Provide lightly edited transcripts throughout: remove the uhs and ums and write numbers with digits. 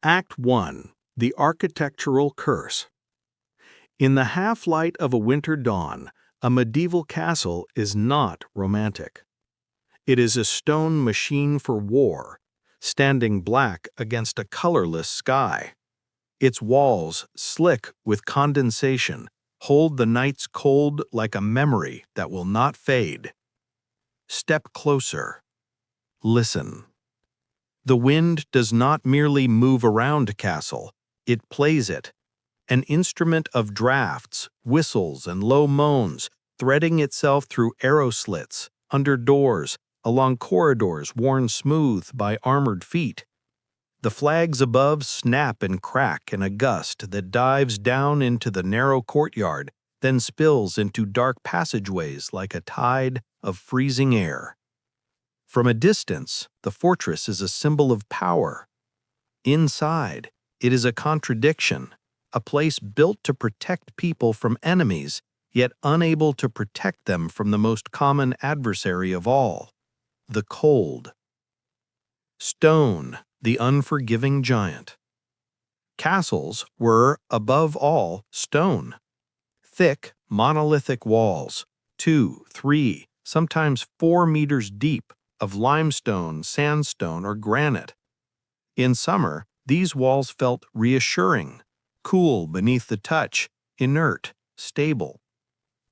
Act 1. The Architectural Curse. In the half-light of a winter dawn, a medieval castle is not romantic. It is a stone machine for war, standing black against a colorless sky. Its walls, slick with condensation, hold the nights cold like a memory that will not fade. Step closer. Listen. The wind does not merely move around a castle, it plays it. An instrument of drafts, whistles, and low moans, threading itself through arrow slits, under doors, along corridors worn smooth by armored feet. The flags above snap and crack in a gust that dives down into the narrow courtyard, then spills into dark passageways like a tide of freezing air. From a distance, the fortress is a symbol of power. Inside, it is a contradiction, a place built to protect people from enemies, yet unable to protect them from the most common adversary of all, the cold. Stone, the unforgiving giant. Castles were, above all, stone. Thick, monolithic walls, 2, 3, sometimes 4 meters deep, of limestone, sandstone, or granite. In summer, these walls felt reassuring, cool beneath the touch, inert, stable.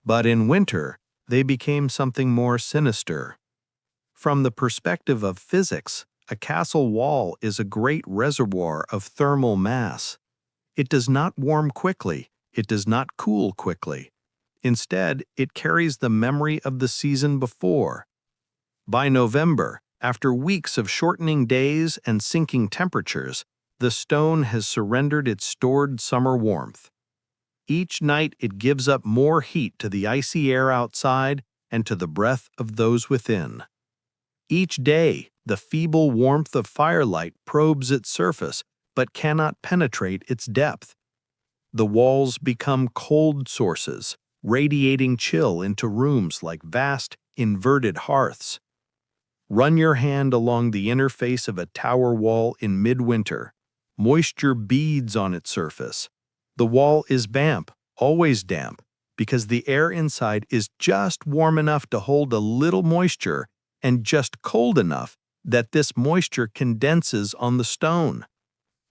But in winter, they became something more sinister. From the perspective of physics, a castle wall is a great reservoir of thermal mass. It does not warm quickly, it does not cool quickly. Instead, it carries the memory of the season before. By November, after weeks of shortening days and sinking temperatures, the stone has surrendered its stored summer warmth. Each night it gives up more heat to the icy air outside and to the breath of those within. Each day, the feeble warmth of firelight probes its surface, but cannot penetrate its depth. The walls become cold sources, radiating chill into rooms like vast, inverted hearths. Run your hand along the interface of a tower wall in midwinter. Moisture beads on its surface. The wall is damp, always damp, because the air inside is just warm enough to hold a little moisture and just cold enough that this moisture condenses on the stone.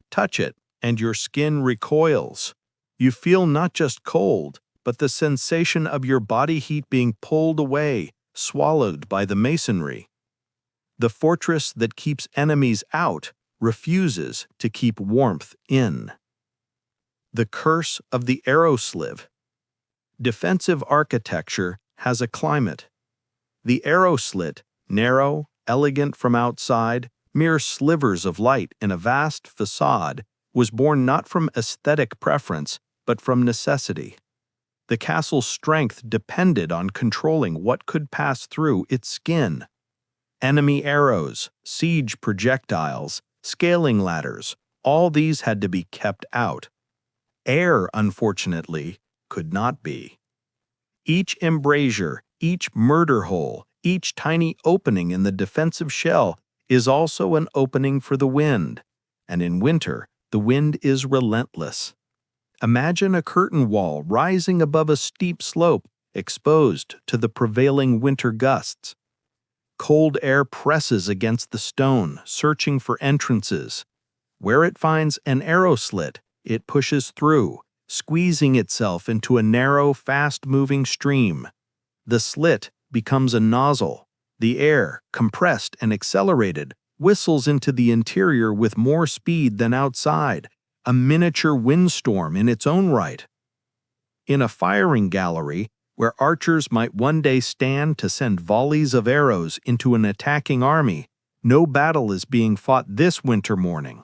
Touch it, and your skin recoils. You feel not just cold, but the sensation of your body heat being pulled away, swallowed by the masonry. The fortress that keeps enemies out refuses to keep warmth in. The curse of the arrow slive. Defensive architecture has a climate. The arrow slit, narrow, elegant from outside, mere slivers of light in a vast facade, was born not from aesthetic preference, but from necessity. The castle's strength depended on controlling what could pass through its skin. Enemy arrows, siege projectiles, scaling ladders, all these had to be kept out. Air, unfortunately, could not be. Each embrasure, each murder hole, each tiny opening in the defensive shell is also an opening for the wind, and in winter, the wind is relentless. Imagine a curtain wall rising above a steep slope, exposed to the prevailing winter gusts. Cold air presses against the stone, searching for entrances. Where it finds an arrow slit, it pushes through, squeezing itself into a narrow, fast-moving stream. The slit becomes a nozzle. The air, compressed and accelerated, whistles into the interior with more speed than outside, a miniature windstorm in its own right. In a firing gallery, where archers might one day stand to send volleys of arrows into an attacking army, no battle is being fought this winter morning.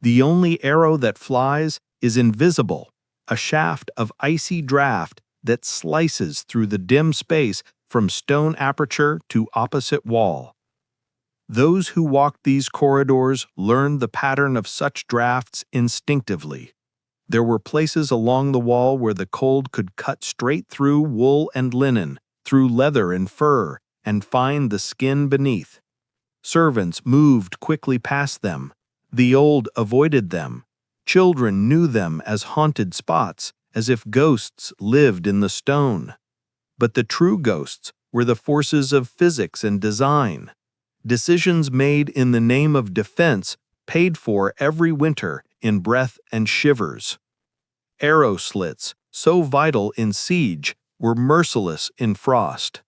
The only arrow that flies is invisible, a shaft of icy draft that slices through the dim space from stone aperture to opposite wall. Those who walked these corridors learned the pattern of such drafts instinctively. There were places along the wall where the cold could cut straight through wool and linen, through leather and fur, and find the skin beneath. Servants moved quickly past them. The old avoided them. Children knew them as haunted spots, as if ghosts lived in the stone. But the true ghosts were the forces of physics and design. Decisions made in the name of defense paid for every winter in breath and shivers. Arrow slits, so vital in siege, were merciless in frost.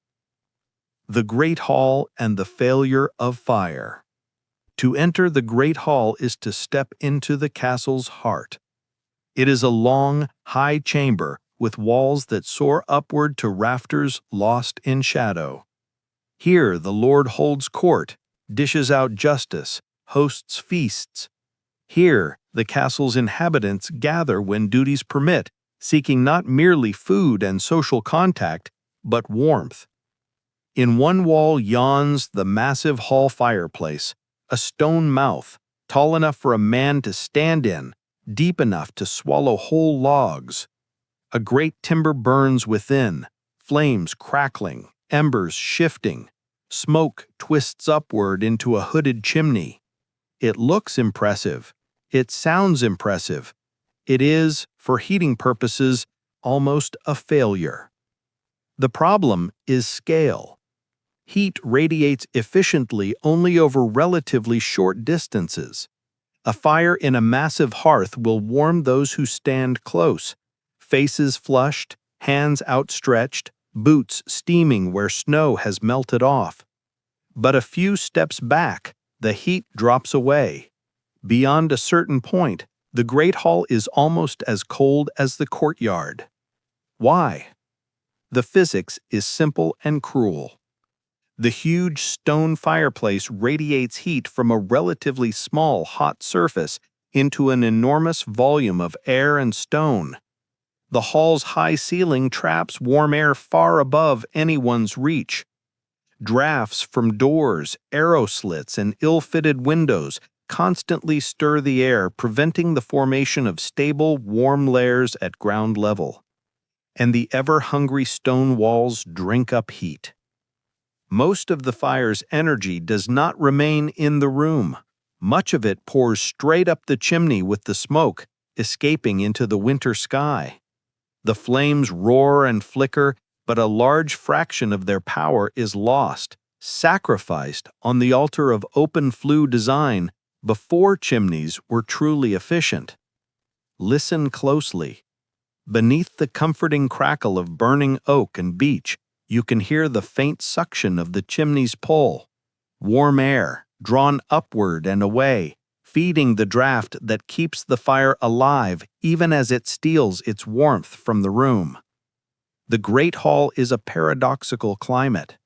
The Great Hall and the Failure of Fire. To enter the Great Hall is to step into the castle's heart. It is a long, high chamber with walls that soar upward to rafters lost in shadow. Here the Lord holds court, dishes out justice, hosts feasts. Here the castle's inhabitants gather when duties permit, seeking not merely food and social contact, but warmth. In one wall yawns the massive hall fireplace, a stone mouth, tall enough for a man to stand in, deep enough to swallow whole logs. A great timber burns within, flames crackling, embers shifting. Smoke twists upward into a hooded chimney. It looks impressive. It sounds impressive. It is, for heating purposes, almost a failure. The problem is scale. Heat radiates efficiently only over relatively short distances. A fire in a massive hearth will warm those who stand close, faces flushed, hands outstretched, boots steaming where snow has melted off. But a few steps back, the heat drops away. Beyond a certain point, the Great Hall is almost as cold as the courtyard. Why? The physics is simple and cruel. The huge stone fireplace radiates heat from a relatively small hot surface into an enormous volume of air and stone. The hall's high ceiling traps warm air far above anyone's reach. Drafts from doors, arrow slits, and ill-fitted windows constantly stir the air, preventing the formation of stable, warm layers at ground level. And the ever-hungry stone walls drink up heat. Most of the fire's energy does not remain in the room. Much of it pours straight up the chimney with the smoke, escaping into the winter sky. The flames roar and flicker, but a large fraction of their power is lost, sacrificed on the altar of open flue design before chimneys were truly efficient. Listen closely. Beneath the comforting crackle of burning oak and beech, you can hear the faint suction of the chimney's pull. Warm air, drawn upward and away, feeding the draft that keeps the fire alive even as it steals its warmth from the room. The Great Hall is a paradoxical climate,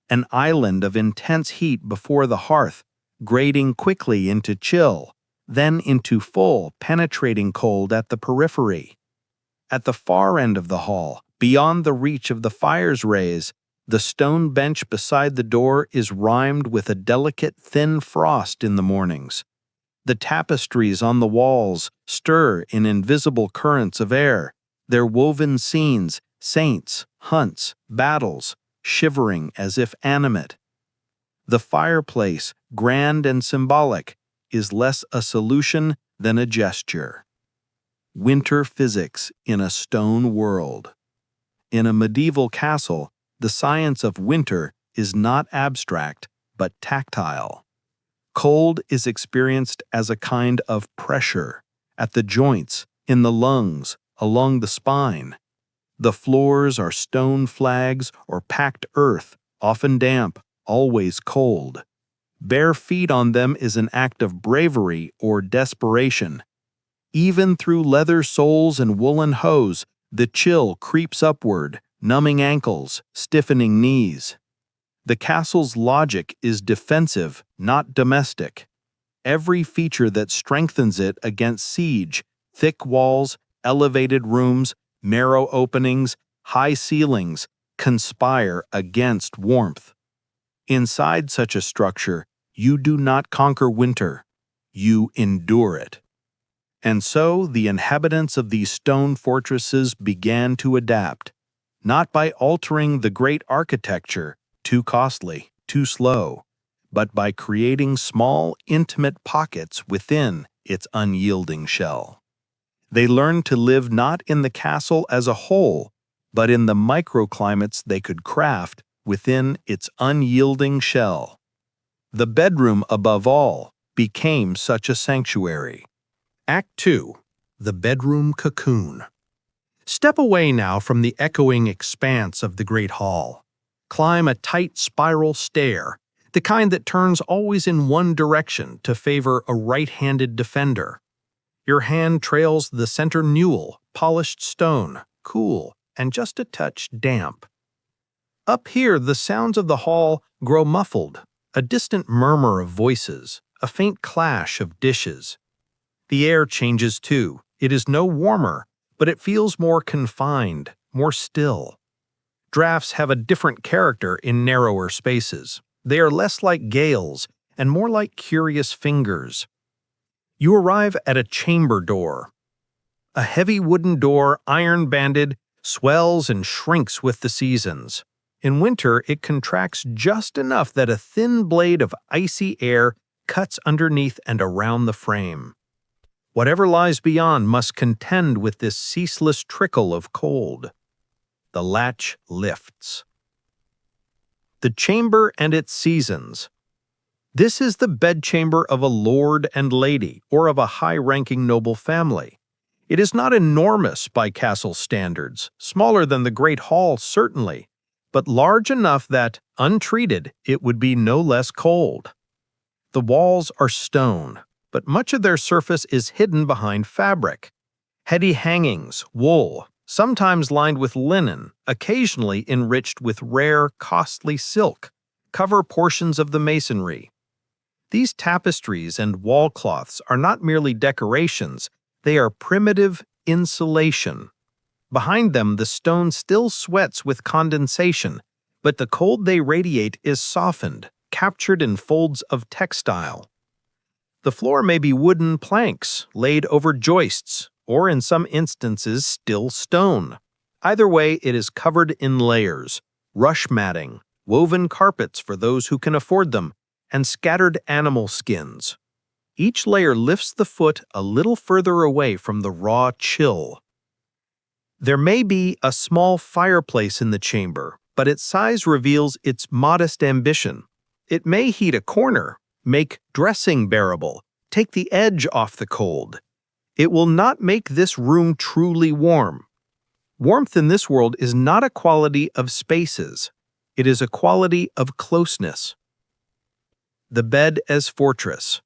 an island of intense heat before the hearth, grading quickly into chill, then into full, penetrating cold at the periphery. At the far end of the hall, beyond the reach of the fire's rays, the stone bench beside the door is rimed with a delicate, thin frost in the mornings. The tapestries on the walls stir in invisible currents of air, their woven scenes, saints, hunts, battles, shivering as if animate. The fireplace, grand and symbolic, is less a solution than a gesture. Winter physics in a stone world. In a medieval castle, the science of winter is not abstract, but tactile. Cold is experienced as a kind of pressure, at the joints, in the lungs, along the spine. The floors are stone flags or packed earth, often damp, always cold. Bare feet on them is an act of bravery or desperation. Even through leather soles and woolen hose, the chill creeps upward, numbing ankles, stiffening knees. The castle's logic is defensive, not domestic. Every feature that strengthens it against siege, thick walls, elevated rooms, narrow openings, high ceilings, conspire against warmth. Inside such a structure, you do not conquer winter, you endure it. And so the inhabitants of these stone fortresses began to adapt, not by altering the great architecture, too costly, too slow, but by creating small, intimate pockets within its unyielding shell. They learn to live not in the castle as a whole, but in the microclimates they could craft within its unyielding shell. The bedroom, above all, became such a sanctuary. Act 2. The Bedroom Cocoon. Step away now from the echoing expanse of the great hall. Climb a tight spiral stair, the kind that turns always in one direction to favor a right-handed defender. Your hand trails the center newel, polished stone, cool, and just a touch damp. Up here, the sounds of the hall grow muffled, a distant murmur of voices, a faint clash of dishes. The air changes too. It is no warmer, but it feels more confined, more still. Drafts have a different character in narrower spaces. They are less like gales and more like curious fingers. You arrive at a chamber door. A heavy wooden door, iron-banded, swells and shrinks with the seasons. In winter, it contracts just enough that a thin blade of icy air cuts underneath and around the frame. Whatever lies beyond must contend with this ceaseless trickle of cold. The latch lifts. The chamber and its seasons. This is the bedchamber of a lord and lady, or of a high-ranking noble family. It is not enormous by castle standards, smaller than the great hall certainly, but large enough that, untreated, it would be no less cold. The walls are stone, but much of their surface is hidden behind fabric. Heady hangings, wool, sometimes lined with linen, occasionally enriched with rare, costly silk, cover portions of the masonry. These tapestries and wall cloths are not merely decorations, they are primitive insulation. Behind them, the stone still sweats with condensation, but the cold they radiate is softened, captured in folds of textile. The floor may be wooden planks laid over joists, or in some instances still stone. Either way, it is covered in layers, rush matting, woven carpets for those who can afford them, and scattered animal skins. Each layer lifts the foot a little further away from the raw chill. There may be a small fireplace in the chamber, but its size reveals its modest ambition. It may heat a corner, make dressing bearable, take the edge off the cold. It will not make this room truly warm. Warmth in this world is not a quality of spaces. It is a quality of closeness. The bed as fortress.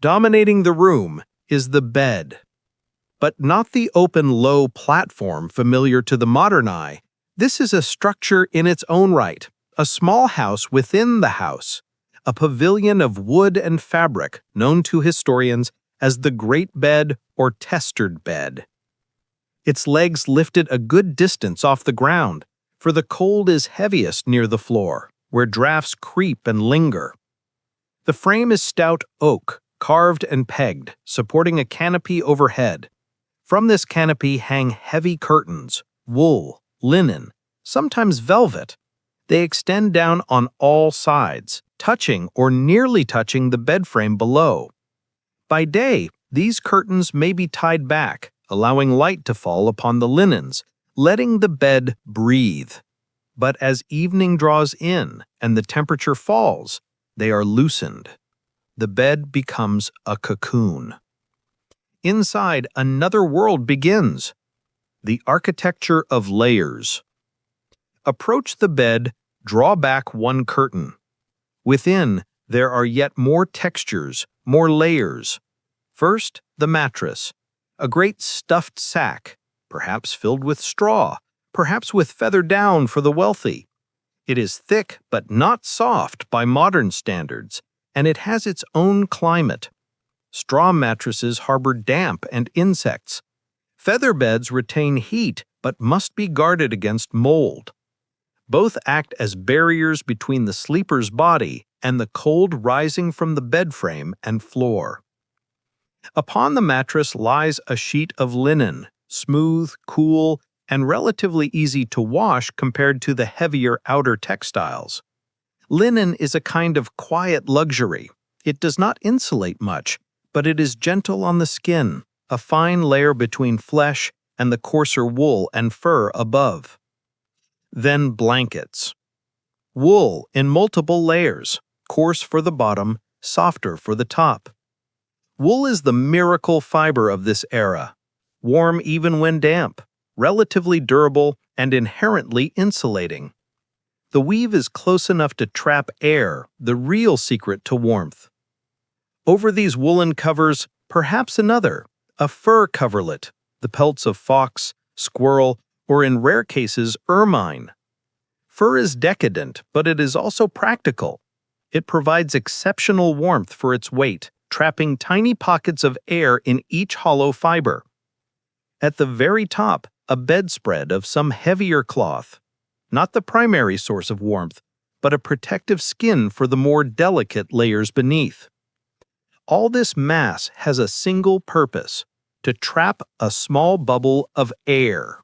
Dominating the room is the bed. But not the open, low platform familiar to the modern eye. This is a structure in its own right, a small house within the house, a pavilion of wood and fabric known to historians as the great bed or testered bed. Its legs lifted a good distance off the ground, for the cold is heaviest near the floor, where drafts creep and linger. The frame is stout oak, carved and pegged, supporting a canopy overhead. From this canopy hang heavy curtains, wool, linen, sometimes velvet. They extend down on all sides, touching or nearly touching the bed frame below. By day, these curtains may be tied back, allowing light to fall upon the linens, letting the bed breathe. But as evening draws in and the temperature falls, they are loosened. The bed becomes a cocoon. Inside, another world begins. The architecture of layers. Approach the bed, draw back one curtain. Within, there are yet more textures, more layers. First, the mattress, a great stuffed sack, perhaps filled with straw, perhaps with feather down for the wealthy. It is thick but not soft by modern standards, and it has its own climate. Straw mattresses harbor damp and insects. Feather beds retain heat but must be guarded against mold. Both act as barriers between the sleeper's body and the cold rising from the bed frame and floor. Upon the mattress lies a sheet of linen, smooth, cool, and relatively easy to wash compared to the heavier outer textiles. Linen is a kind of quiet luxury. It does not insulate much, but it is gentle on the skin, a fine layer between flesh and the coarser wool and fur above. Then blankets. Wool in multiple layers, coarse for the bottom, softer for the top. Wool is the miracle fiber of this era, warm even when damp, relatively durable, and inherently insulating. The weave is close enough to trap air, the real secret to warmth. Over these woolen covers, perhaps another, a fur coverlet, the pelts of fox, squirrel, or in rare cases, ermine. Fur is decadent, but it is also practical. It provides exceptional warmth for its weight, trapping tiny pockets of air in each hollow fiber. At the very top, a bedspread of some heavier cloth, not the primary source of warmth, but a protective skin for the more delicate layers beneath. All this mass has a single purpose: to trap a small bubble of air.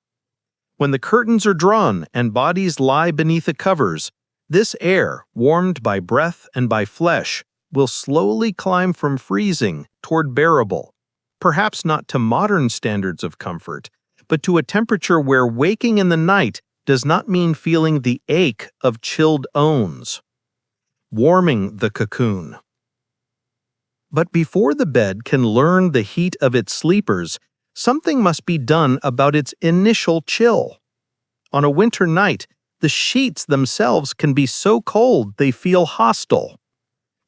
When the curtains are drawn and bodies lie beneath the covers, this air, warmed by breath and by flesh, will slowly climb from freezing toward bearable, perhaps not to modern standards of comfort, but to a temperature where waking in the night does not mean feeling the ache of chilled owns. Warming the cocoon. But before the bed can learn the heat of its sleepers, something must be done about its initial chill. On a winter night, the sheets themselves can be so cold they feel hostile.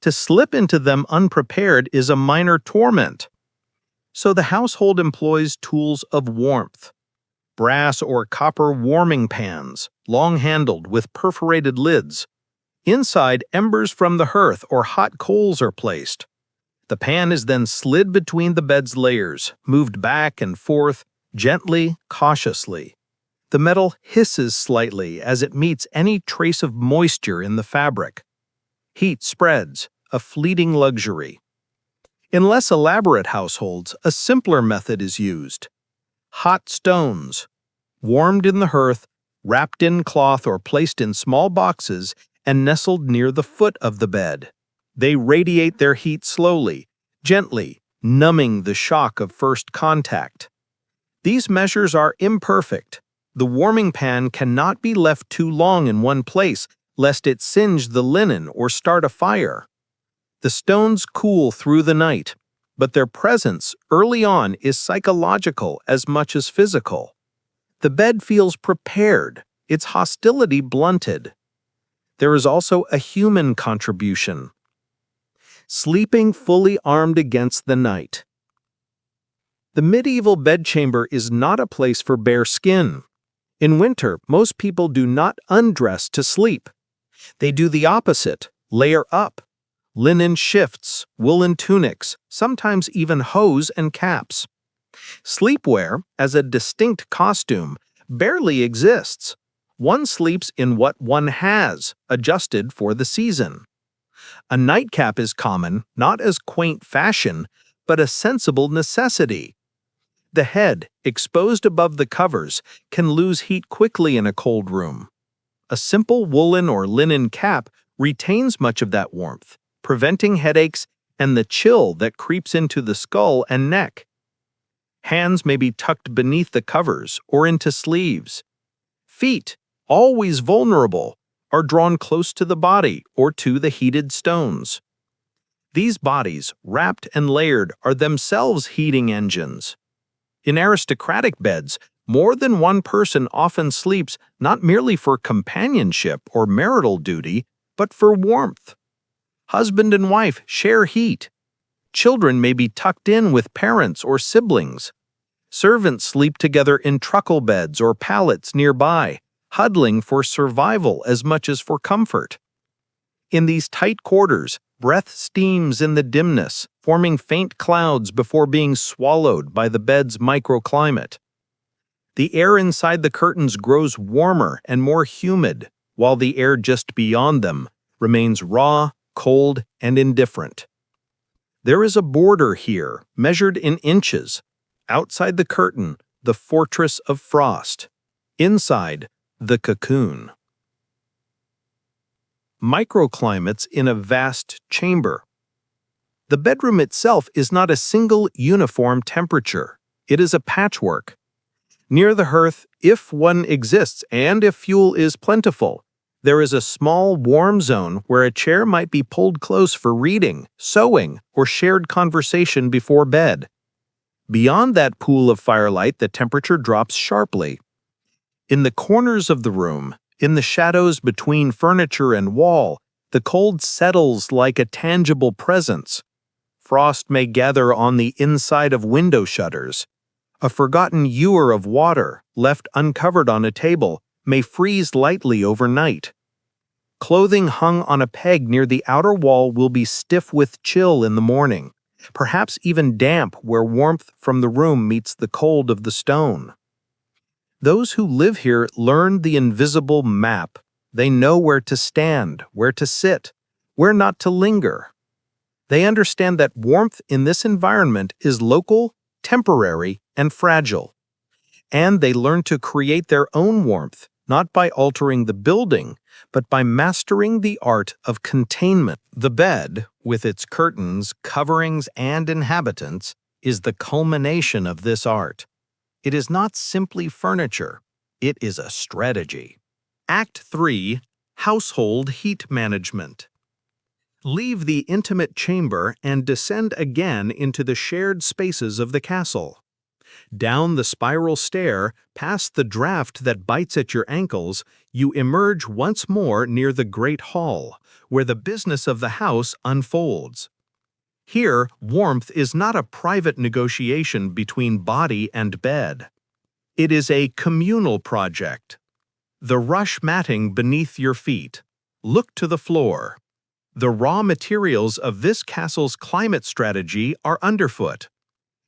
To slip into them unprepared is a minor torment. So the household employs tools of warmth. Brass or copper warming pans, long-handled with perforated lids. Inside, embers from the hearth or hot coals are placed. The pan is then slid between the bed's layers, moved back and forth, gently, cautiously. The metal hisses slightly as it meets any trace of moisture in the fabric. Heat spreads, a fleeting luxury. In less elaborate households, a simpler method is used. Hot stones, warmed in the hearth, wrapped in cloth or placed in small boxes and nestled near the foot of the bed. They radiate their heat slowly, gently, numbing the shock of first contact. These measures are imperfect. The warming pan cannot be left too long in one place, lest it singe the linen or start a fire. The stones cool through the night, but their presence early on is psychological as much as physical. The bed feels prepared, its hostility blunted. There is also a human contribution. Sleeping fully armed against the night. The medieval bedchamber is not a place for bare skin. In winter, most people do not undress to sleep. They do the opposite, layer up. Linen shifts, woolen tunics, sometimes even hose and caps. Sleepwear, as a distinct costume, barely exists. One sleeps in what one has, adjusted for the season. A nightcap is common, not as quaint fashion, but a sensible necessity. The head, exposed above the covers, can lose heat quickly in a cold room. A simple woolen or linen cap retains much of that warmth, preventing headaches and the chill that creeps into the skull and neck. Hands may be tucked beneath the covers or into sleeves. Feet, always vulnerable, are drawn close to the body or to the heated stones. These bodies, wrapped and layered, are themselves heating engines. In aristocratic beds, more than one person often sleeps not merely for companionship or marital duty, but for warmth. Husband and wife share heat. Children may be tucked in with parents or siblings. Servants sleep together in truckle beds or pallets nearby, huddling for survival as much as for comfort. In these tight quarters, breath steams in the dimness, forming faint clouds before being swallowed by the bed's microclimate. The air inside the curtains grows warmer and more humid, while the air just beyond them remains raw, cold, and indifferent. There is a border here, measured in inches. Outside the curtain, the fortress of frost. Inside, the cocoon. Microclimates in a vast chamber. The bedroom itself is not a single uniform temperature. It is a patchwork. Near the hearth, if one exists and if fuel is plentiful, there is a small warm zone where a chair might be pulled close for reading, sewing, or shared conversation before bed. Beyond that pool of firelight, the temperature drops sharply. In the corners of the room, in the shadows between furniture and wall, the cold settles like a tangible presence. Frost may gather on the inside of window shutters. A forgotten ewer of water, left uncovered on a table, may freeze lightly overnight. Clothing hung on a peg near the outer wall will be stiff with chill in the morning, perhaps even damp where warmth from the room meets the cold of the stone. Those who live here learn the invisible map. They know where to stand, where to sit, where not to linger. They understand that warmth in this environment is local, temporary, and fragile. And they learn to create their own warmth, not by altering the building, but by mastering the art of containment. The bed, with its curtains, coverings, and inhabitants, is the culmination of this art. It is not simply furniture, it is a strategy. Act 3. Household Heat Management. Leave the intimate chamber and descend again into the shared spaces of the castle. Down the spiral stair, past the draft that bites at your ankles, you emerge once more near the great hall, where the business of the house unfolds. Here, warmth is not a private negotiation between body and bed. It is a communal project. The rush matting beneath your feet. Look to the floor. The raw materials of this castle's climate strategy are underfoot.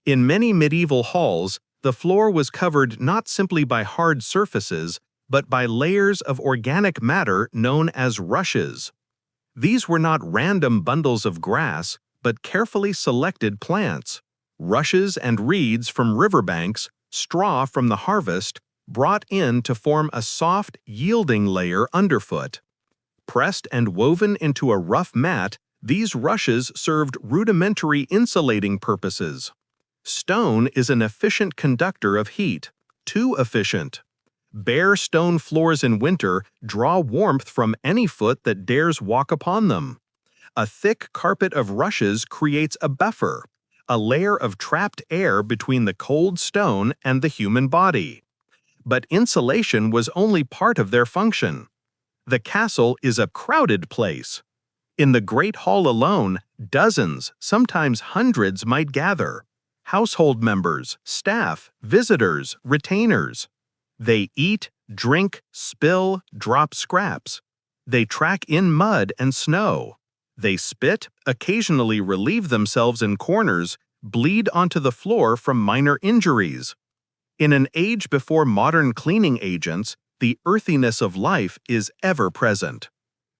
In many medieval halls, the floor was covered not simply by hard surfaces, but by layers of organic matter known as rushes. These were not random bundles of grass, but carefully selected plants. Rushes and reeds from riverbanks, straw from the harvest, brought in to form a soft, yielding layer underfoot. Pressed and woven into a rough mat, these rushes served rudimentary insulating purposes. Stone is an efficient conductor of heat, too efficient. Bare stone floors in winter draw warmth from any foot that dares walk upon them. A thick carpet of rushes creates a buffer, a layer of trapped air between the cold stone and the human body. But insulation was only part of their function. The castle is a crowded place. In the great hall alone, dozens, sometimes hundreds might gather. Household members, staff, visitors, retainers. They eat, drink, spill, drop scraps. They track in mud and snow. They spit, occasionally relieve themselves in corners, bleed onto the floor from minor injuries. In an age before modern cleaning agents, the earthiness of life is ever present.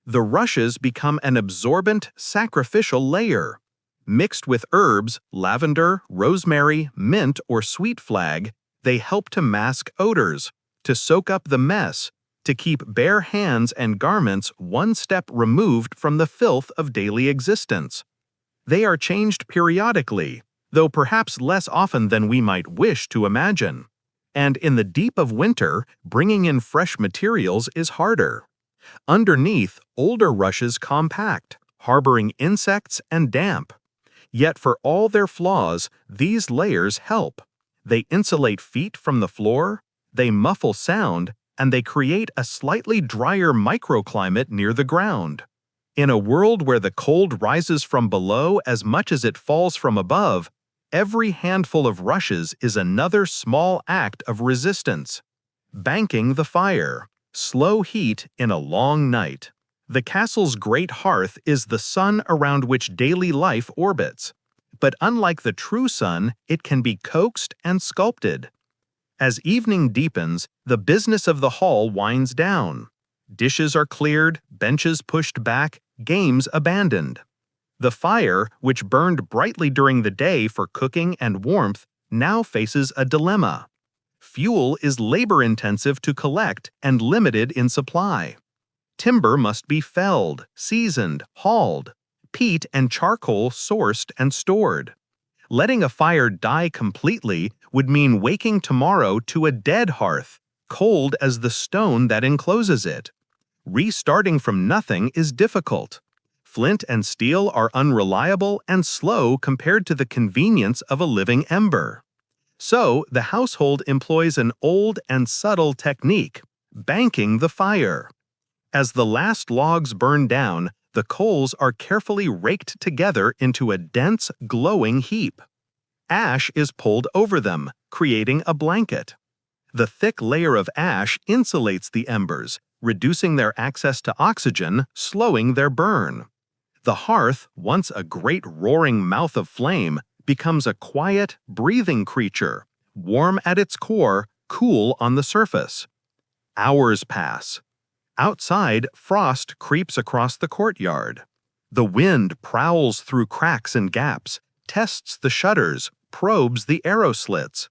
The rushes become an absorbent, sacrificial layer. Mixed with herbs, lavender, rosemary, mint, or sweet flag, they help to mask odors, to soak up the mess, to keep bare hands and garments one step removed from the filth of daily existence. They are changed periodically, though perhaps less often than we might wish to imagine. And in the deep of winter, bringing in fresh materials is harder. Underneath, older rushes compact, harboring insects and damp. Yet for all their flaws, these layers help. They insulate feet from the floor, they muffle sound, and they create a slightly drier microclimate near the ground. In a world where the cold rises from below as much as it falls from above, every handful of rushes is another small act of resistance. Banking the fire. Slow heat in a long night. The castle's great hearth is the sun around which daily life orbits. But unlike the true sun, it can be coaxed and sculpted. As evening deepens, the business of the hall winds down. Dishes are cleared, benches pushed back, games abandoned. The fire, which burned brightly during the day for cooking and warmth, now faces a dilemma. Fuel is labor-intensive to collect and limited in supply. Timber must be felled, seasoned, hauled, peat and charcoal sourced and stored. Letting a fire die completely would mean waking tomorrow to a dead hearth, cold as the stone that encloses it. Restarting from nothing is difficult. Flint and steel are unreliable and slow compared to the convenience of a living ember. So, the household employs an old and subtle technique, banking the fire. As the last logs burn down, the coals are carefully raked together into a dense, glowing heap. Ash is pulled over them, creating a blanket. The thick layer of ash insulates the embers, reducing their access to oxygen, slowing their burn. The hearth, once a great roaring mouth of flame, becomes a quiet, breathing creature, warm at its core, cool on the surface. Hours pass. Outside, frost creeps across the courtyard. The wind prowls through cracks and gaps, tests the shutters, probes the arrow slits.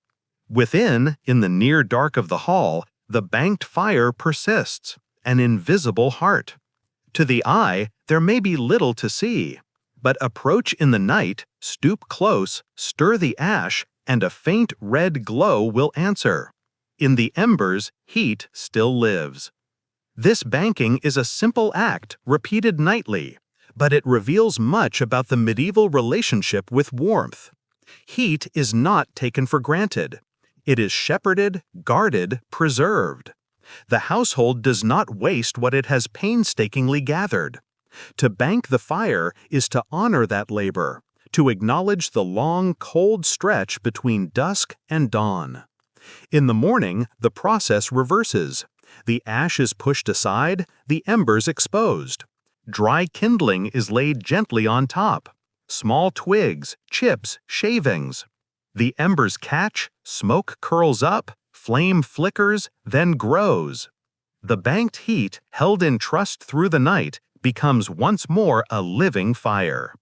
Within, in the near dark of the hall, the banked fire persists, an invisible heart. To the eye, there may be little to see, but approach in the night, stoop close, stir the ash, and a faint red glow will answer. In the embers, heat still lives. This banking is a simple act, repeated nightly, but it reveals much about the medieval relationship with warmth. Heat is not taken for granted. It is shepherded, guarded, preserved. The household does not waste what it has painstakingly gathered. To bank the fire is to honor that labor, to acknowledge the long, cold stretch between dusk and dawn. In the morning, the process reverses. The ash is pushed aside, the embers exposed. Dry kindling is laid gently on top. Small twigs, chips, shavings. The embers catch, smoke curls up, flame flickers, then grows. The banked heat, held in trust through the night, becomes once more a living fire.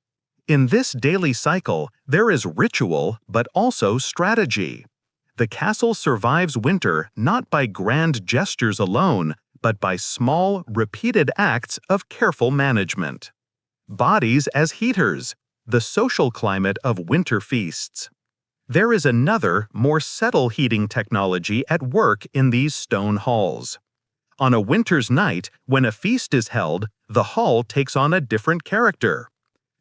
In this daily cycle, there is ritual, but also strategy. The castle survives winter not by grand gestures alone, but by small, repeated acts of careful management. Bodies as heaters, the social climate of winter feasts. There is another, more subtle heating technology at work in these stone halls. On a winter's night, when a feast is held, the hall takes on a different character.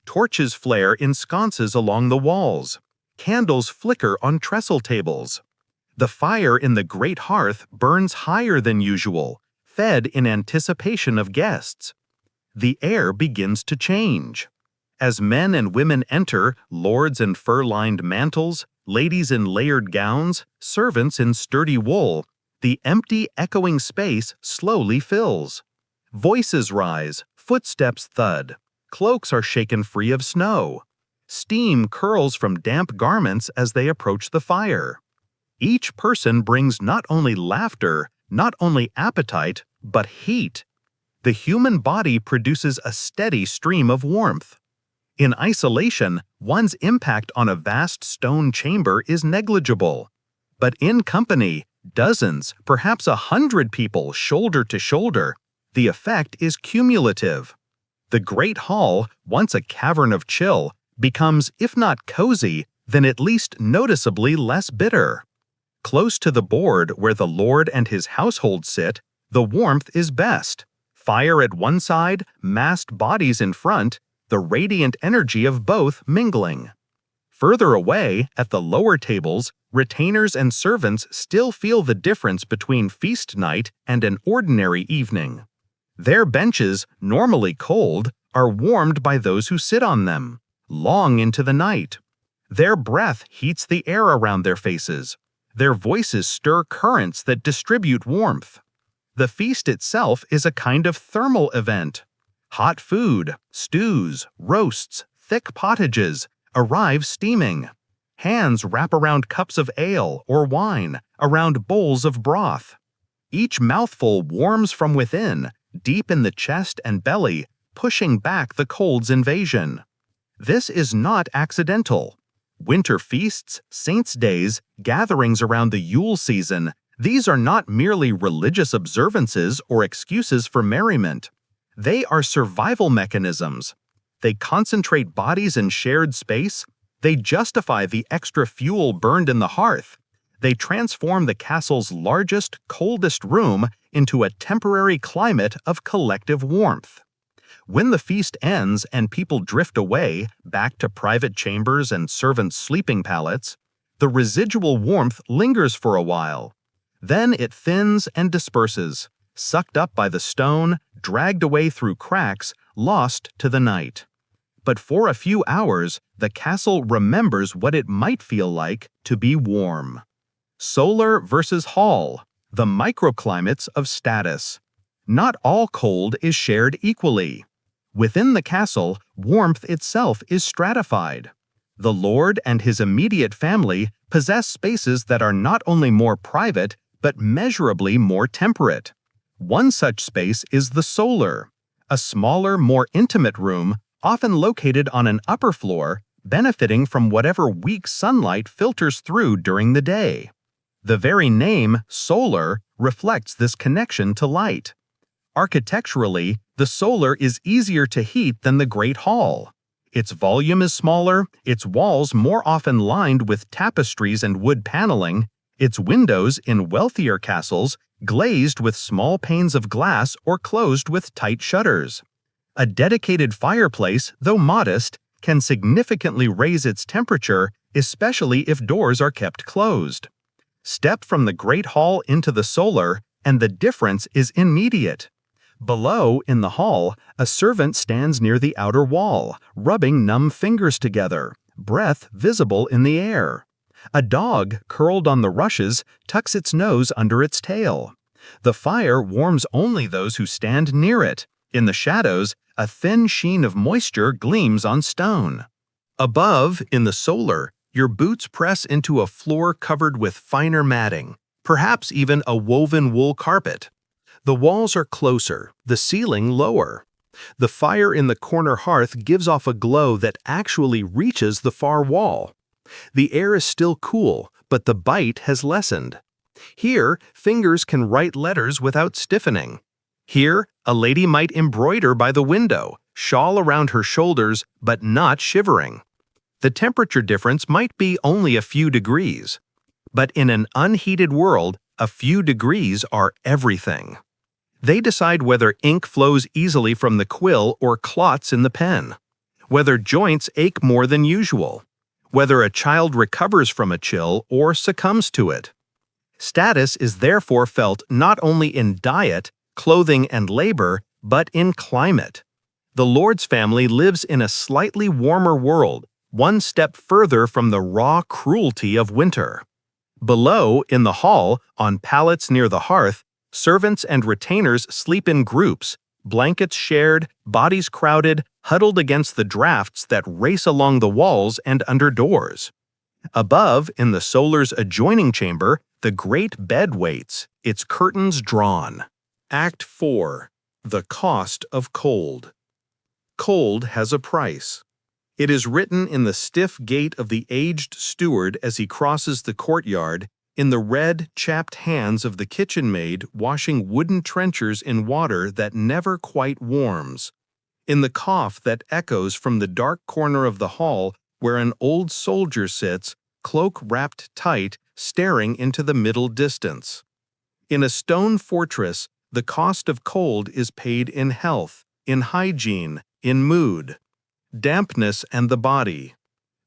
Torches flare in sconces along the walls. Candles flicker on trestle tables. The fire in the great hearth burns higher than usual, fed in anticipation of guests. The air begins to change. As men and women enter, lords in fur-lined mantles, ladies in layered gowns, servants in sturdy wool, the empty, echoing space slowly fills. Voices rise, footsteps thud, cloaks are shaken free of snow. Steam curls from damp garments as they approach the fire. Each person brings not only laughter, not only appetite, but heat. The human body produces a steady stream of warmth. In isolation, one's impact on a vast stone chamber is negligible. But in company, dozens, perhaps 100 people shoulder to shoulder, the effect is cumulative. The great hall, once a cavern of chill, becomes, if not cozy, then at least noticeably less bitter. Close to the board where the lord and his household sit, the warmth is best. Fire at one side, massed bodies in front, the radiant energy of both mingling. Further away, at the lower tables, retainers and servants still feel the difference between feast night and an ordinary evening. Their benches, normally cold, are warmed by those who sit on them, long into the night. Their breath heats the air around their faces. Their voices stir currents that distribute warmth. The feast itself is a kind of thermal event. Hot food, stews, roasts, thick pottages, arrive steaming. Hands wrap around cups of ale or wine, around bowls of broth. Each mouthful warms from within, deep in the chest and belly, pushing back the cold's invasion. This is not accidental. Winter feasts, saints' days, gatherings around the Yule season, These are not merely religious observances or excuses for merriment. They are survival mechanisms. They concentrate bodies in shared space. They justify the extra fuel burned in the hearth. They transform the castle's largest, coldest room into a temporary climate of collective warmth. When the feast ends and people drift away, back to private chambers and servants' sleeping pallets, the residual warmth lingers for a while. Then it thins and disperses, sucked up by the stone, dragged away through cracks, lost to the night. But for a few hours, the castle remembers what it might feel like to be warm. Solar versus hall, the microclimates of status. Not all cold is shared equally. Within the castle, warmth itself is stratified. The lord and his immediate family possess spaces that are not only more private, but measurably more temperate. One such space is the solar, a smaller, more intimate room, often located on an upper floor, benefiting from whatever weak sunlight filters through during the day. The very name, solar, reflects this connection to light. Architecturally, the solar is easier to heat than the Great Hall. Its volume is smaller, its walls more often lined with tapestries and wood paneling, its windows in wealthier castles glazed with small panes of glass or closed with tight shutters. A dedicated fireplace, though modest, can significantly raise its temperature, especially if doors are kept closed. Step from the Great Hall into the solar, and the difference is immediate. Below, in the hall, a servant stands near the outer wall, rubbing numb fingers together, breath visible in the air. A dog, curled on the rushes, tucks its nose under its tail. The fire warms only those who stand near it. In the shadows, a thin sheen of moisture gleams on stone. Above, in the solar, your boots press into a floor covered with finer matting, perhaps even a woven wool carpet. The walls are closer, the ceiling lower. The fire in the corner hearth gives off a glow that actually reaches the far wall. The air is still cool, but the bite has lessened. Here, fingers can write letters without stiffening. Here, a lady might embroider by the window, shawl around her shoulders, but not shivering. The temperature difference might be only a few degrees. But in an unheated world, a few degrees are everything. They decide whether ink flows easily from the quill or clots in the pen, whether joints ache more than usual, whether a child recovers from a chill or succumbs to it. Status is therefore felt not only in diet, clothing, and labor, but in climate. The Lord's family lives in a slightly warmer world, one step further from the raw cruelty of winter. Below, in the hall, on pallets near the hearth, servants and retainers sleep in groups, blankets shared, bodies crowded, huddled against the drafts that race along the walls and under doors. Above, in the solar's adjoining chamber, the great bed waits, its curtains drawn. Act 4. The Cost of Cold. Cold has a price. It is written in the stiff gait of the aged steward as he crosses the courtyard, in the red, chapped hands of the kitchen maid washing wooden trenchers in water that never quite warms, in the cough that echoes from the dark corner of the hall where an old soldier sits, cloak wrapped tight, staring into the middle distance. In a stone fortress, the cost of cold is paid in health, in hygiene, in mood. Dampness and the body.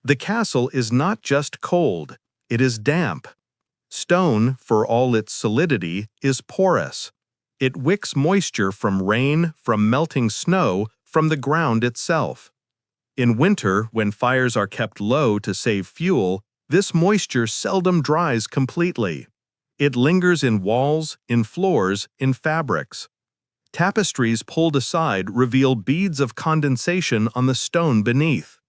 The castle is not just cold, it is damp. Stone, for all its solidity, is porous. It wicks moisture from rain, from melting snow, from the ground itself. In winter, when fires are kept low to save fuel, this moisture seldom dries completely. It lingers in walls, in floors, in fabrics. Tapestries pulled aside reveal beads of condensation on the stone beneath.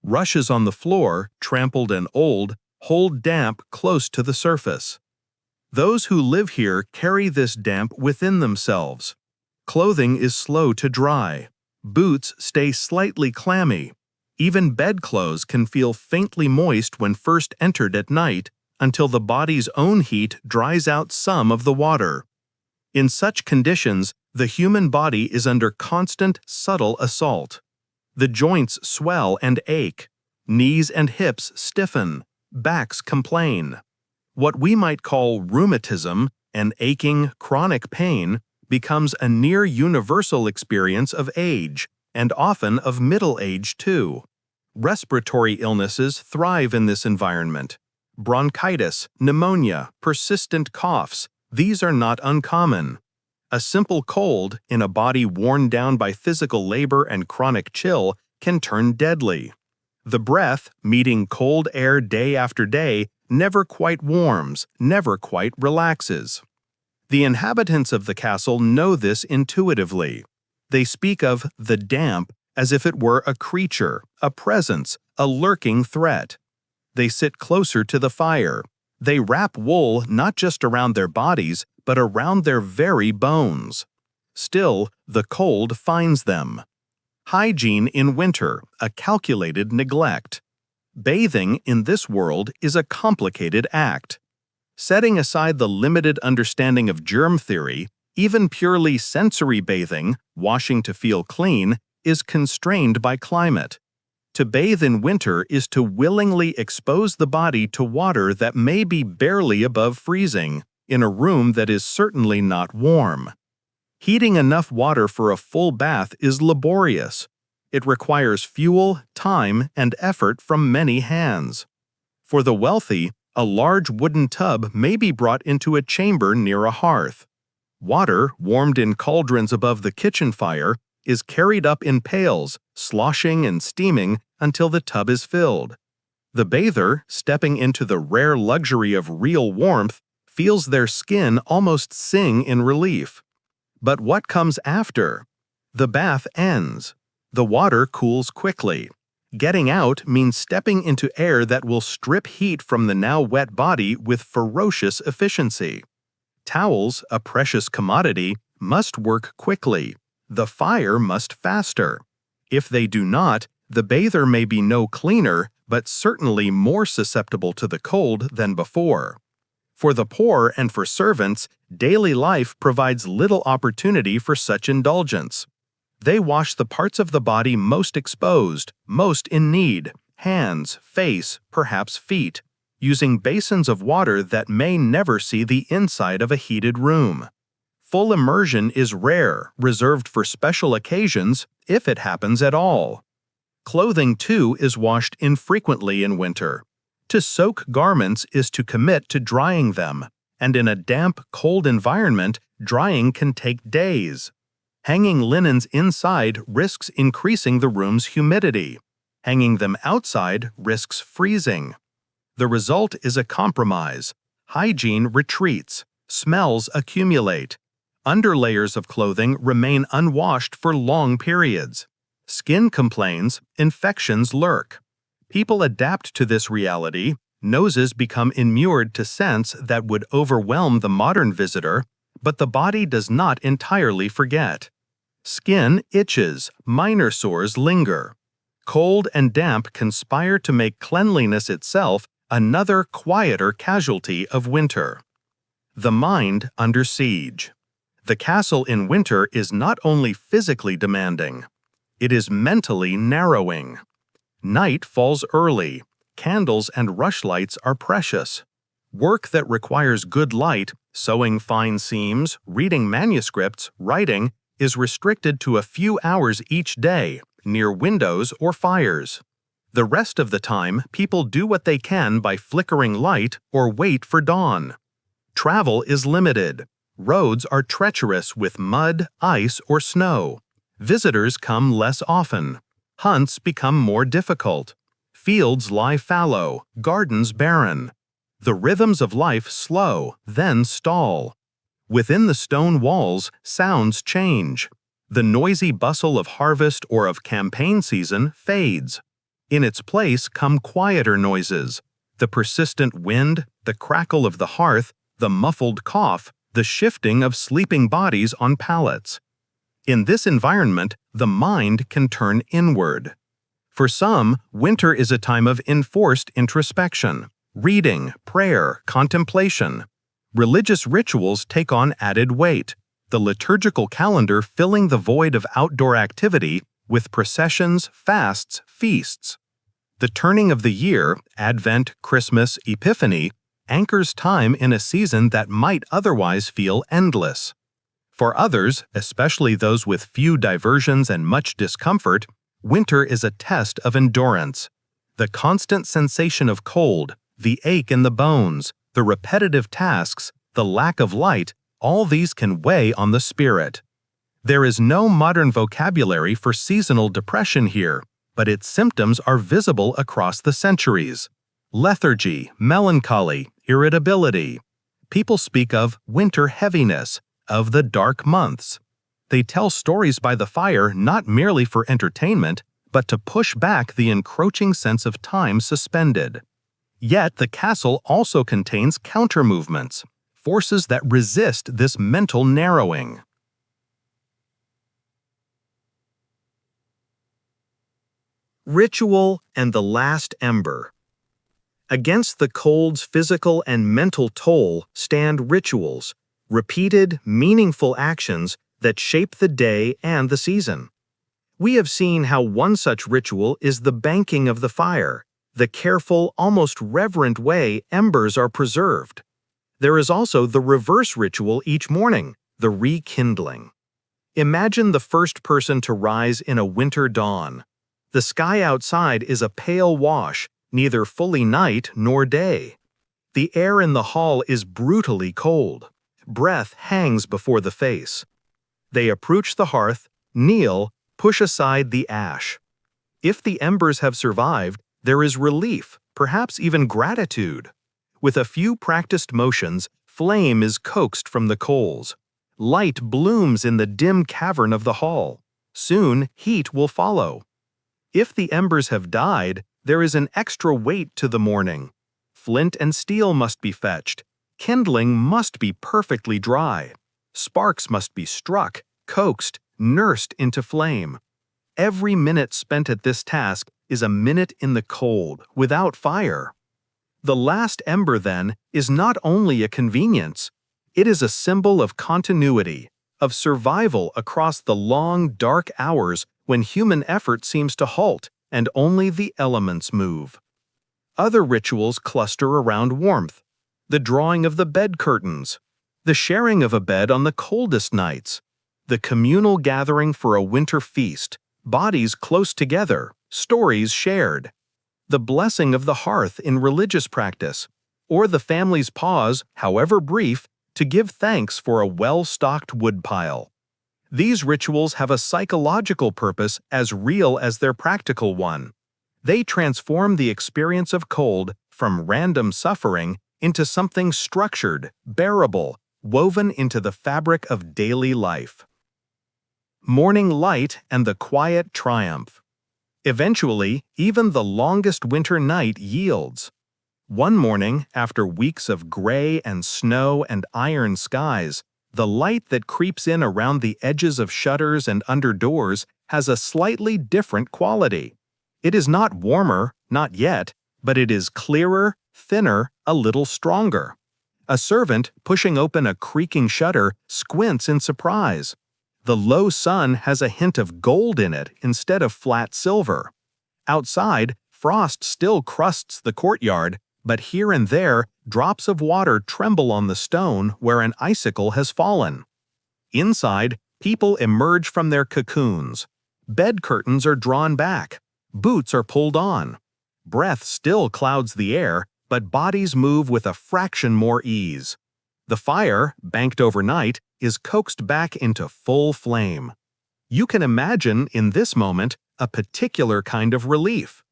Rushes on the floor, trampled and old, hold damp close to the surface. Those who live here carry this damp within themselves. Clothing is slow to dry. Boots stay slightly clammy. Even bedclothes can feel faintly moist when first entered at night, until the body's own heat dries out some of the water. In such conditions, the human body is under constant, subtle assault. The joints swell and ache, knees and hips stiffen, backs complain. What we might call rheumatism, an aching, chronic pain, becomes a near universal experience of age, and often of middle age too. Respiratory illnesses thrive in this environment. Bronchitis, pneumonia, persistent coughs, these are not uncommon. A simple cold, in a body worn down by physical labor and chronic chill, can turn deadly. The breath, meeting cold air day after day, never quite warms, never quite relaxes. The inhabitants of the castle know this intuitively. They speak of the damp as if it were a creature, a presence, a lurking threat. They sit closer to the fire. They wrap wool not just around their bodies, but around their very bones. Still, the cold finds them. Hygiene in winter, a calculated neglect. Bathing in this world is a complicated act. Setting aside the limited understanding of germ theory, even purely sensory bathing, washing to feel clean, is constrained by climate. To bathe in winter is to willingly expose the body to water that may be barely above freezing, in a room that is certainly not warm. Heating enough water for a full bath is laborious. It requires fuel, time, and effort from many hands. For the wealthy, a large wooden tub may be brought into a chamber near a hearth. Water, warmed in cauldrons above the kitchen fire, is carried up in pails, sloshing and steaming until the tub is filled. The bather, stepping into the rare luxury of real warmth, feels their skin almost sing in relief. But what comes after? The bath ends. The water cools quickly. Getting out means stepping into air that will strip heat from the now wet body with ferocious efficiency. Towels, a precious commodity, must work quickly. The fire must faster. If they do not, the bather may be no cleaner, but certainly more susceptible to the cold than before. For the poor and for servants, daily life provides little opportunity for such indulgence. They wash the parts of the body most exposed, most in need, hands, face, perhaps feet, using basins of water that may never see the inside of a heated room. Full immersion is rare, reserved for special occasions, if it happens at all. Clothing, too, is washed infrequently in winter. To soak garments is to commit to drying them, and in a damp, cold environment, drying can take days. Hanging linens inside risks increasing the room's humidity. Hanging them outside risks freezing. The result is a compromise. Hygiene retreats. Smells accumulate. Underlayers of clothing remain unwashed for long periods. Skin complains, infections lurk. People adapt to this reality. Noses become inured to scents that would overwhelm the modern visitor, but the body does not entirely forget. Skin itches, minor sores linger. Cold and damp conspire to make cleanliness itself another quieter casualty of winter. The mind under siege. The castle in winter is not only physically demanding, it is mentally narrowing. Night falls early. Candles and rushlights are precious. Work that requires good light, sewing fine seams, reading manuscripts, writing, is restricted to a few hours each day, near windows or fires. The rest of the time, people do what they can by flickering light or wait for dawn. Travel is limited. Roads are treacherous with mud, ice, or snow. Visitors come less often. Hunts become more difficult. Fields lie fallow, gardens barren. The rhythms of life slow, then stall. Within the stone walls, sounds change. The noisy bustle of harvest or of campaign season fades. In its place come quieter noises. The persistent wind, the crackle of the hearth, the muffled cough, the shifting of sleeping bodies on pallets. In this environment, the mind can turn inward. For some, winter is a time of enforced introspection. Reading, prayer, contemplation. Religious rituals take on added weight, the liturgical calendar filling the void of outdoor activity with processions, fasts, feasts. The turning of the year, Advent, Christmas, Epiphany, anchors time in a season that might otherwise feel endless. For others, especially those with few diversions and much discomfort, winter is a test of endurance. The constant sensation of cold, the ache in the bones, the repetitive tasks, the lack of light, all these can weigh on the spirit. There is no modern vocabulary for seasonal depression here, but its symptoms are visible across the centuries. Lethargy, melancholy, irritability. People speak of winter heaviness, of the dark months. They tell stories by the fire not merely for entertainment, but to push back the encroaching sense of time suspended. Yet the castle also contains counter-movements, forces that resist this mental narrowing. Ritual and the last ember. Against the cold's physical and mental toll stand rituals, repeated, meaningful actions that shape the day and the season. We have seen how one such ritual is the banking of the fire, the careful, almost reverent way embers are preserved. There is also the reverse ritual each morning, the rekindling. Imagine the first person to rise in a winter dawn. The sky outside is a pale wash, neither fully night nor day. The air in the hall is brutally cold. Breath hangs before the face. They approach the hearth, kneel, push aside the ash. If the embers have survived, there is relief, perhaps even gratitude. With a few practiced motions, flame is coaxed from the coals. Light blooms in the dim cavern of the hall. Soon, heat will follow. If the embers have died, there is an extra weight to the morning. Flint and steel must be fetched. Kindling must be perfectly dry. Sparks must be struck, coaxed, nursed into flame. Every minute spent at this task is a minute in the cold, without fire. The last ember, then, is not only a convenience. It is a symbol of continuity, of survival across the long, dark hours when human effort seems to halt and only the elements move. Other rituals cluster around warmth, the drawing of the bed curtains, the sharing of a bed on the coldest nights, the communal gathering for a winter feast, bodies close together, stories shared, the blessing of the hearth in religious practice, or the family's pause, however brief, to give thanks for a well-stocked woodpile. These rituals have a psychological purpose as real as their practical one. They transform the experience of cold from random suffering into something structured, bearable, woven into the fabric of daily life. Morning light and the quiet triumph. Eventually, even the longest winter night yields. One morning, after weeks of gray and snow and iron skies, the light that creeps in around the edges of shutters and under doors has a slightly different quality. It is not warmer, not yet, but it is clearer, thinner, a little stronger. A servant, pushing open a creaking shutter, squints in surprise. The low sun has a hint of gold in it instead of flat silver. Outside, frost still crusts the courtyard, but here and there, drops of water tremble on the stone where an icicle has fallen. Inside, people emerge from their cocoons. Bed curtains are drawn back. Boots are pulled on. Breath still clouds the air, but bodies move with a fraction more ease. The fire, banked overnight, is coaxed back into full flame. You can imagine, in this moment, a particular kind of relief.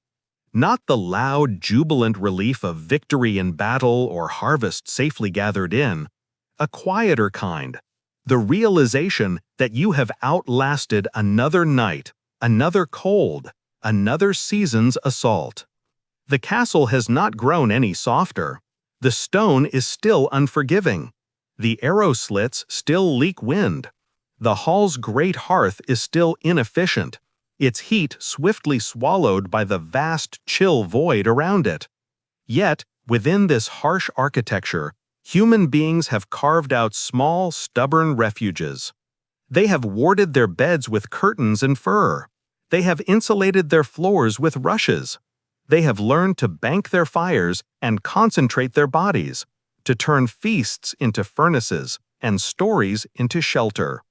Not the loud, jubilant relief of victory in battle or harvest safely gathered in. A quieter kind. The realization that you have outlasted another night, another cold, another season's assault. The castle has not grown any softer. The stone is still unforgiving. The arrow slits still leak wind. The hall's great hearth is still inefficient, its heat swiftly swallowed by the vast, chill void around it. Yet, Within this harsh architecture, human beings have carved out small, stubborn refuges. They have warded their beds with curtains and fur. They have insulated their floors with rushes. They have learned to bank their fires and concentrate their bodies, to turn feasts into furnaces and stories into shelter.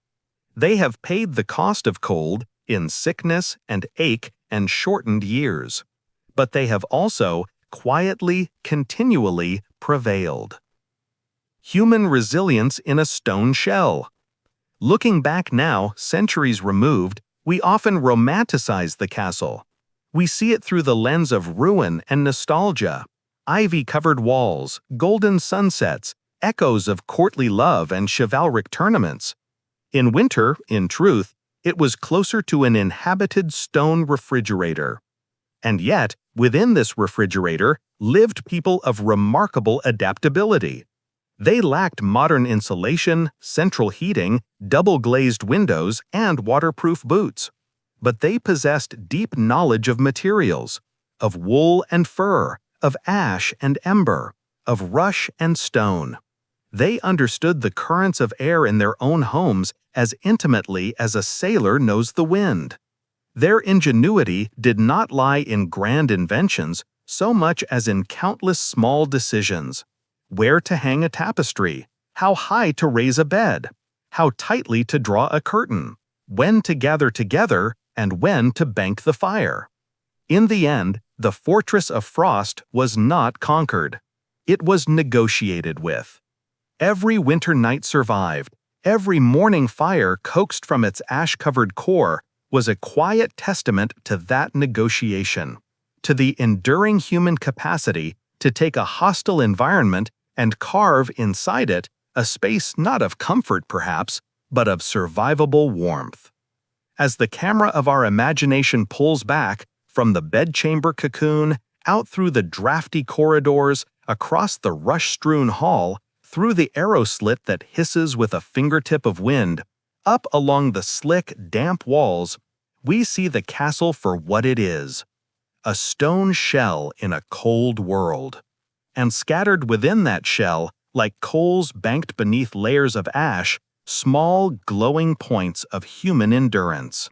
They have paid the cost of cold in sickness and ache and shortened years. But they have also quietly, continually prevailed. Human resilience in a stone shell. Looking back now, centuries removed, we often romanticize the castle. We see it through the lens of ruin and nostalgia. Ivy-covered walls, golden sunsets, echoes of courtly love and chivalric tournaments. In winter, in truth, it was closer to an inhabited stone refrigerator. And yet, within this refrigerator lived people of remarkable adaptability. They lacked modern insulation, central heating, double-glazed windows, and waterproof boots. But they possessed deep knowledge of materials, of wool and fur, of ash and ember, of rush and stone. They understood the currents of air in their own homes as intimately as a sailor knows the wind. Their ingenuity did not lie in grand inventions so much as in countless small decisions. Where to hang a tapestry, how high to raise a bed, how tightly to draw a curtain, when to gather together, and when to bank the fire. In the end, the fortress of frost was not conquered. It was negotiated with. Every winter night survived. Every morning fire coaxed from its ash-covered core was a quiet testament to that negotiation, to the enduring human capacity to take a hostile environment and carve inside it a space not of comfort perhaps, but of survivable warmth. As the camera of our imagination pulls back from the bedchamber cocoon, out through the drafty corridors, across the rush-strewn hall, through the arrow slit that hisses with a fingertip of wind, up along the slick, damp walls, we see the castle for what it is, a stone shell in a cold world. And scattered within that shell, like coals banked beneath layers of ash, small, glowing points of human endurance.